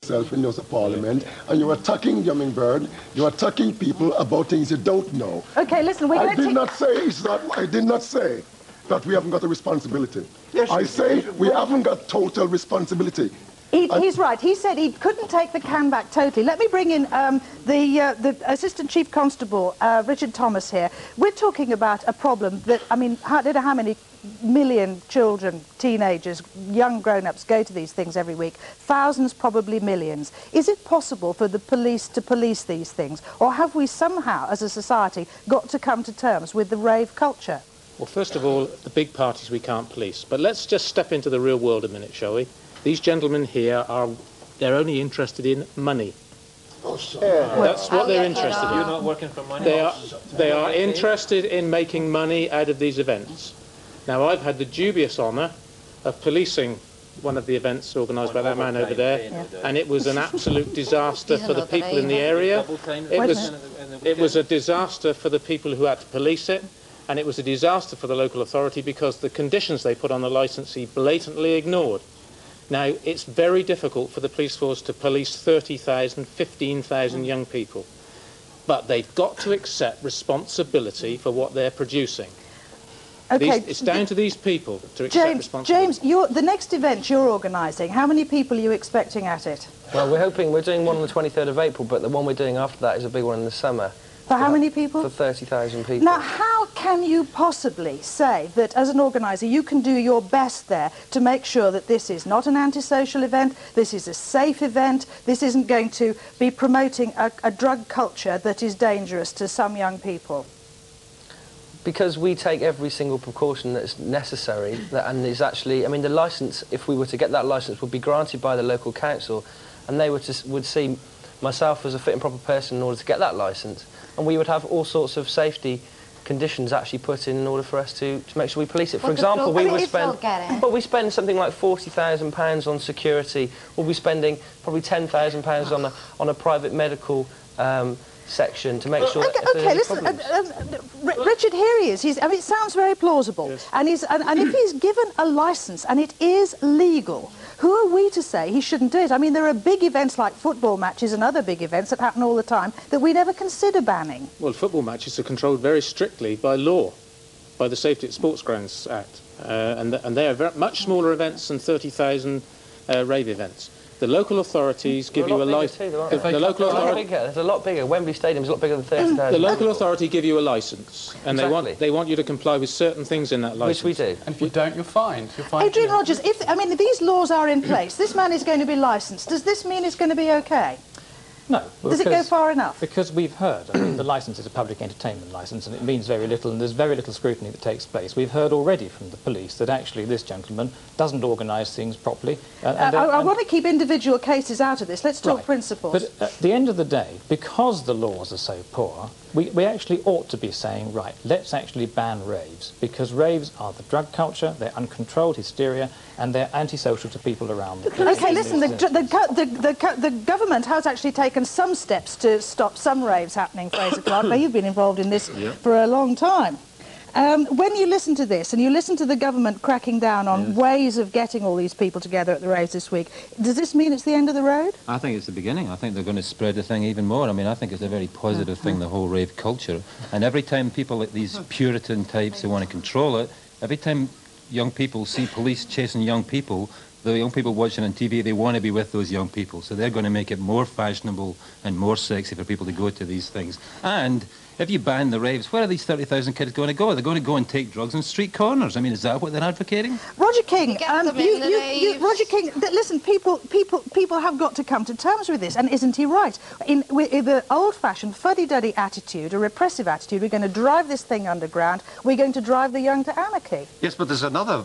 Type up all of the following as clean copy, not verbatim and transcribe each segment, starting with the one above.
yourself in the House of Parliament, and you're attacking Hummingbird, you're attacking people about things you don't know. Okay, listen, we're going to... I did not say that we haven't got a responsibility. Yes, I say we haven't got total responsibility. He's right. He said he couldn't take the can back totally. Let me bring in the Assistant Chief Constable, Richard Thomas here. We're talking about a problem that, I mean, I don't know how many million children, teenagers, young grown-ups go to these things every week. Thousands, probably millions. Is it possible for the police to police these things? Or have we somehow, as a society, got to come to terms with the rave culture? Well, first of all, the big parties we can't police. But let's just step into the real world a minute, shall we? These gentlemen here they're only interested in money. That's what they're interested in. You're not working for money? They are interested in making money out of these events. Now, I've had the dubious honour of policing one of the events organised by that man over there, and it was an absolute disaster for the people in the area. It was a disaster for the people who had to police it, and it was a disaster for the local authority because the conditions they put on the licence he blatantly ignored. Now, it's very difficult for the police force to police 30,000, 15,000 young people, but they've got to accept responsibility for what they're producing. Okay. It's down to these people to accept responsibility. James, the next event you're organising, how many people are you expecting at it? Well, we're doing one on the 23rd of April, but the one we're doing after that is a big one in the summer. For how many people? For 30,000 people. Now, how can you possibly say that, as an organiser, you can do your best there to make sure that this is not an antisocial event, this is a safe event, this isn't going to be promoting a drug culture that is dangerous to some young people? Because we take every single precaution that's necessary, and is actually, I mean, the licence, if we were to get that licence, would be granted by the local council, and they would see myself as a fit and proper person in order to get that licence, and we would have all sorts of safety conditions actually put in order for us to make sure we police it. For example, we spend something like £40,000 on security. We'll be spending probably £10,000 on a private medical section to make sure that okay, listen, Richard, here he is. I mean, it sounds very plausible. Yes. And if he's given a licence and it is legal, who are we to say he shouldn't do it? I mean, there are big events like football matches and other big events that happen all the time that we never consider banning. Well, football matches are controlled very strictly by law, by the Safety at Sports Grounds Act, and they are much smaller events than 30,000 rave events. The local authorities give you a license. There's a lot bigger. Wembley Stadium's a lot bigger than 30,000. The local authority give you a licence, and they want you to comply with certain things in that licence. Which we do. And if you don't, you're fined. Adrian Rogers, if these laws are in place, this man is going to be licensed. Does this mean it's going to be okay? No. Does it go far enough? Because we've heard, I mean, the licence is a public entertainment licence and it means very little and there's very little scrutiny that takes place. We've heard already from the police that actually this gentleman doesn't organise things properly. I want to keep individual cases out of this. Let's talk principles. But at the end of the day, because the laws are so poor, we actually ought to be saying, right, let's actually ban raves, because raves are the drug culture, they're uncontrolled hysteria, and they're antisocial to people around them. Okay, listen, the government has actually taken some steps to stop some raves happening, Fraser Clark. Now, you've been involved in this for a long time. When you listen to this, and you listen to the government cracking down on ways of getting all these people together at the raves this week, does this mean it's the end of the road? I think it's the beginning. I think they're going to spread the thing even more. I mean, I think it's a very positive thing, the whole rave culture. And every time people like these Puritan types who want to control it, every time young people see police chasing young people, the young people watching on TV, they want to be with those young people. So they're going to make it more fashionable and more sexy for people to go to these things. And if you ban the raves, where are these 30,000 kids going to go? They're going to go and take drugs on street corners. I mean, is that what they're advocating? Roger King, Roger King, listen, people have got to come to terms with this, and isn't he right? In the old-fashioned fuddy-duddy attitude, a repressive attitude, we're going to drive this thing underground, we're going to drive the young to anarchy. Yes, but there's another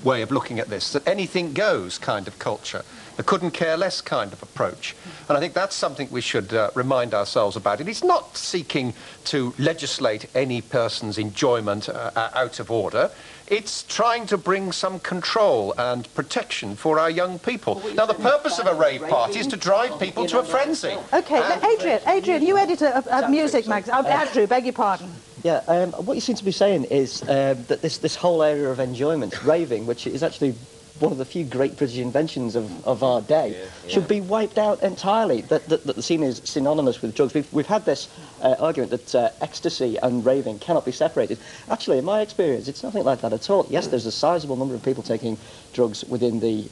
way of looking at this, that anything goes kind of culture, the couldn't care less kind of approach. And I think that's something we should remind ourselves about. It is not seeking to legislate any person's enjoyment out of order. It's trying to bring some control and protection for our young people. Now, the purpose of a rave party is to drive people to a frenzy. OK, Adrian, you edit a music magazine. Andrew, beg your pardon. Yeah, what you seem to be saying is that this whole area of enjoyment, raving, which is actually one of the few great British inventions of our day, should be wiped out entirely, that the scene is synonymous with drugs. We've had this argument that ecstasy and raving cannot be separated. Actually, in my experience, it's nothing like that at all. Yes, there's a sizable number of people taking drugs within the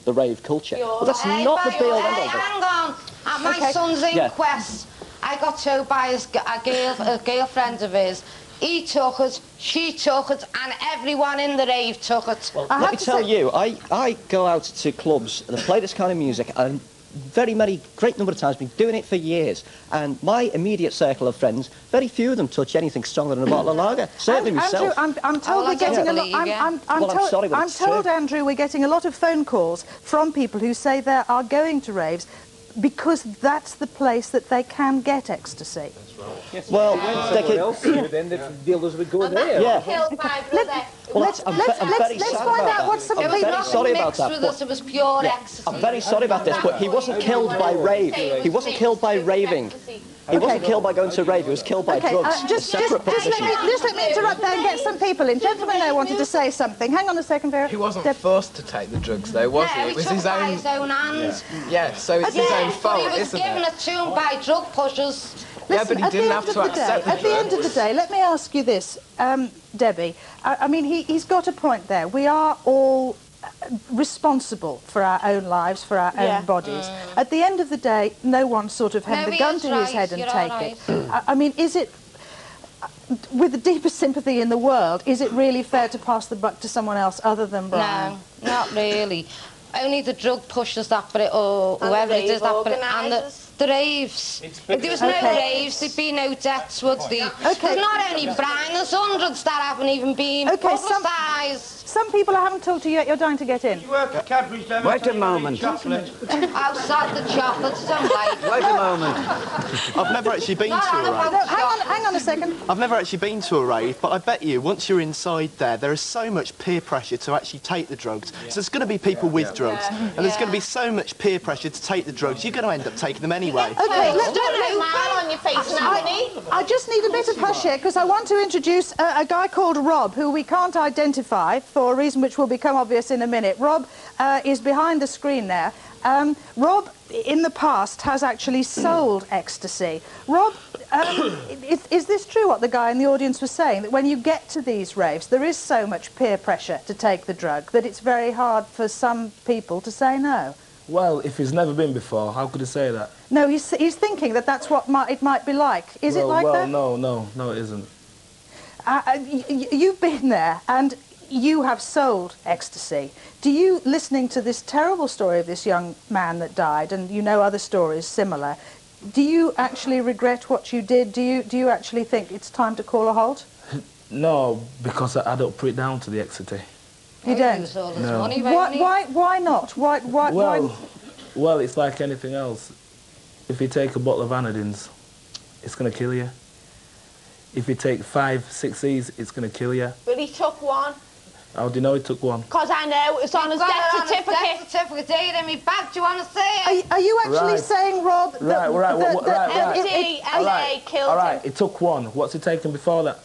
rave culture, but that's not the be-all end-all. Hang on. At my son's inquest, I got told by a girlfriend of his. He took it, she took it, and everyone in the rave took it. Well, let me tell you, I go out to clubs that play this kind of music, and great number of times, been doing it for years, and my immediate circle of friends, very few of them touch anything stronger than a bottle of lager. Certainly myself. Andrew, I'm told we're getting a lot. I'm told, Andrew, we're getting a lot of phone calls from people who say they are going to raves because that's the place that they can get ecstasy. That's right. Yes. Well, they could. Then the dealers would go there. Yeah. Let's find out what some people... I'm very sorry about that. It was pure ecstasy. I'm very sorry about this, but he wasn't killed by rave. He wasn't killed by raving. He wasn't killed by going to rave, he was killed by drugs. Just let me interrupt there and get some people in. Gentlemen, I wanted to say something. Hang on a second, Vera. He wasn't forced to take the drugs, though, was he? It was his own hands. Yeah, so it's his own fault, isn't it? He was given it to him by drug pushers. Yeah, but he didn't have to accept it. At the end of the day, let me ask you this, Debbie. I mean, he's got a point there. We are all responsible for our own lives, for our own bodies. At the end of the day, no one sort of hand the gun to his head and take it. I mean, is it, with the deepest sympathy in the world, is it really fair to pass the buck to someone else other than Brian? No, not really. Only the drug pushers that put it, or whoever it is that put it, and the raves. If there was no raves, there'd be no deaths, would there? There's not only Brian, there's hundreds that haven't even been publicised. Some people I haven't talked to yet, you're dying to get in. You work at Cadbury's, Wait a moment. Outside the chocolates, don't like. Wait a moment. I've never actually been to a rave. Hang on a second. I've never actually been to a rave, but I bet you, once you're inside there is so much peer pressure to actually take the drugs. So there's going to be people with drugs, and there's going to be so much peer pressure to take the drugs, you're going to end up taking them anyway. Okay, let's I just need a bit of hush here, because I want to introduce a guy called Rob, who we can't identify for a reason which will become obvious in a minute. Rob is behind the screen there. Rob, in the past, has actually sold ecstasy. Rob, is this true, what the guy in the audience was saying, that when you get to these raves, there is so much peer pressure to take the drug that it's very hard for some people to say no? Well, if he's never been before, how could he say that? No, he's thinking that that's what it might be like. Is it like that? No, it isn't. You've been there, and you have sold ecstasy. Do you, listening to this terrible story of this young man that died, and you know other stories similar, do you actually regret what you did? Do you actually think it's time to call a halt? No, because I don't put it down to the ecstasy. You don't? No. Why not? Why? Well, it's like anything else. If you take a bottle of anodines, it's going to kill you. If you take 5, 6 E's, it's going to kill you. But he took one. How do you know he took one? Because I know it's on his death certificate. Death certificate here in my bag. Do you want to see it? Are you actually saying, Rob, that MDMA killed him? All right, he took one. What's he taken before that?